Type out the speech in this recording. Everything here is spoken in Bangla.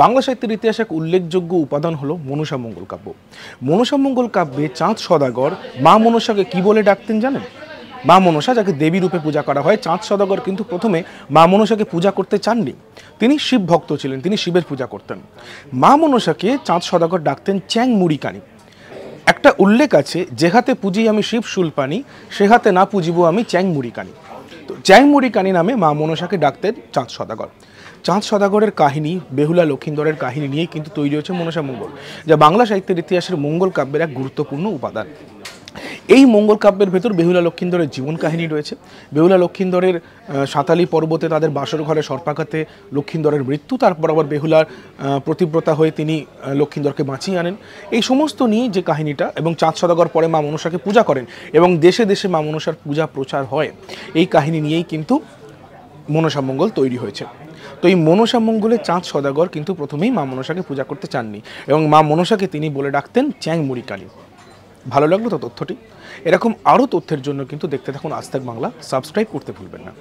বাংলা সাহিত্যের ইতিহাসে এক উল্লেখযোগ্য উপাদান হলো মনসা মঙ্গল কাব্য। মনসা মঙ্গল কাব্যে চাঁদ সদাগর মা মনসাকে কি বলে ডাকতেন জানেন? মা মনসা, যাকে দেবী রূপে পূজা করা হয়। চাঁদ সদাগর কিন্তু প্রথমে মা মনসাকে পূজা করতে চাননি। তিনি শিব ভক্ত ছিলেন, তিনি শিবের পূজা করতেন। মা মনসাকে চাঁদ সদাগর ডাকতেন চ্যাং মুড়িকানি। একটা উল্লেখ আছে, যে হাতে পুজি আমি শিব শুলপানি, সে হাতে না পুজিব আমি চ্যাং মুড়িকানি। তো চ্যাং মুড়িকানি নামে মা মনসাকে ডাকতেন চাঁদ সদাগর। চাঁদ সদাগরের কাহিনী, বেহুলা লক্ষিন্দরের কাহিনী নিয়েই কিন্তু তৈরি হয়েছে মনসা মঙ্গল, যা বাংলা সাহিত্যের ইতিহাসের মঙ্গল কাব্যের এক গুরুত্বপূর্ণ উপাদান। এই মঙ্গল কাব্যের ভেতর বেহুলা লক্ষিন্দরের জীবন কাহিনী রয়েছে। বেহুলা লক্ষিন্দরের সাঁতালি পর্বতে তাদের বাসর ঘরে সর্পাঘাতে লক্ষিন্দরের মৃত্যু, তারপর আবার বেহুলার প্রতিব্রতা হয়ে তিনি লক্ষিন্দরকে বাঁচিয়ে আনেন। এই সমস্ত নিয়ে যে কাহিনীটা, এবং চাঁদ সদাগর পরে মা মনসাকে পূজা করেন এবং দেশে দেশে মা মনসার পূজা প্রচার হয়, এই কাহিনী নিয়েই কিন্তু মনসা মঙ্গল তৈরি হয়েছে। তো এই মনসা মঙ্গলে চাঁদ সদাগর কিন্তু প্রথমেই মা মনসাকে পূজা করতে চাননি এবং মা মনসাকে তিনি বলে ডাকতেন চ্যাং মুড়িকানি। ভালো লাগলো তো তথ্যটি? এরকম আরও তথ্যের জন্য কিন্তু দেখতে থাকুন আজ তাক বাংলা, সাবস্ক্রাইব করতে ভুলবেন না।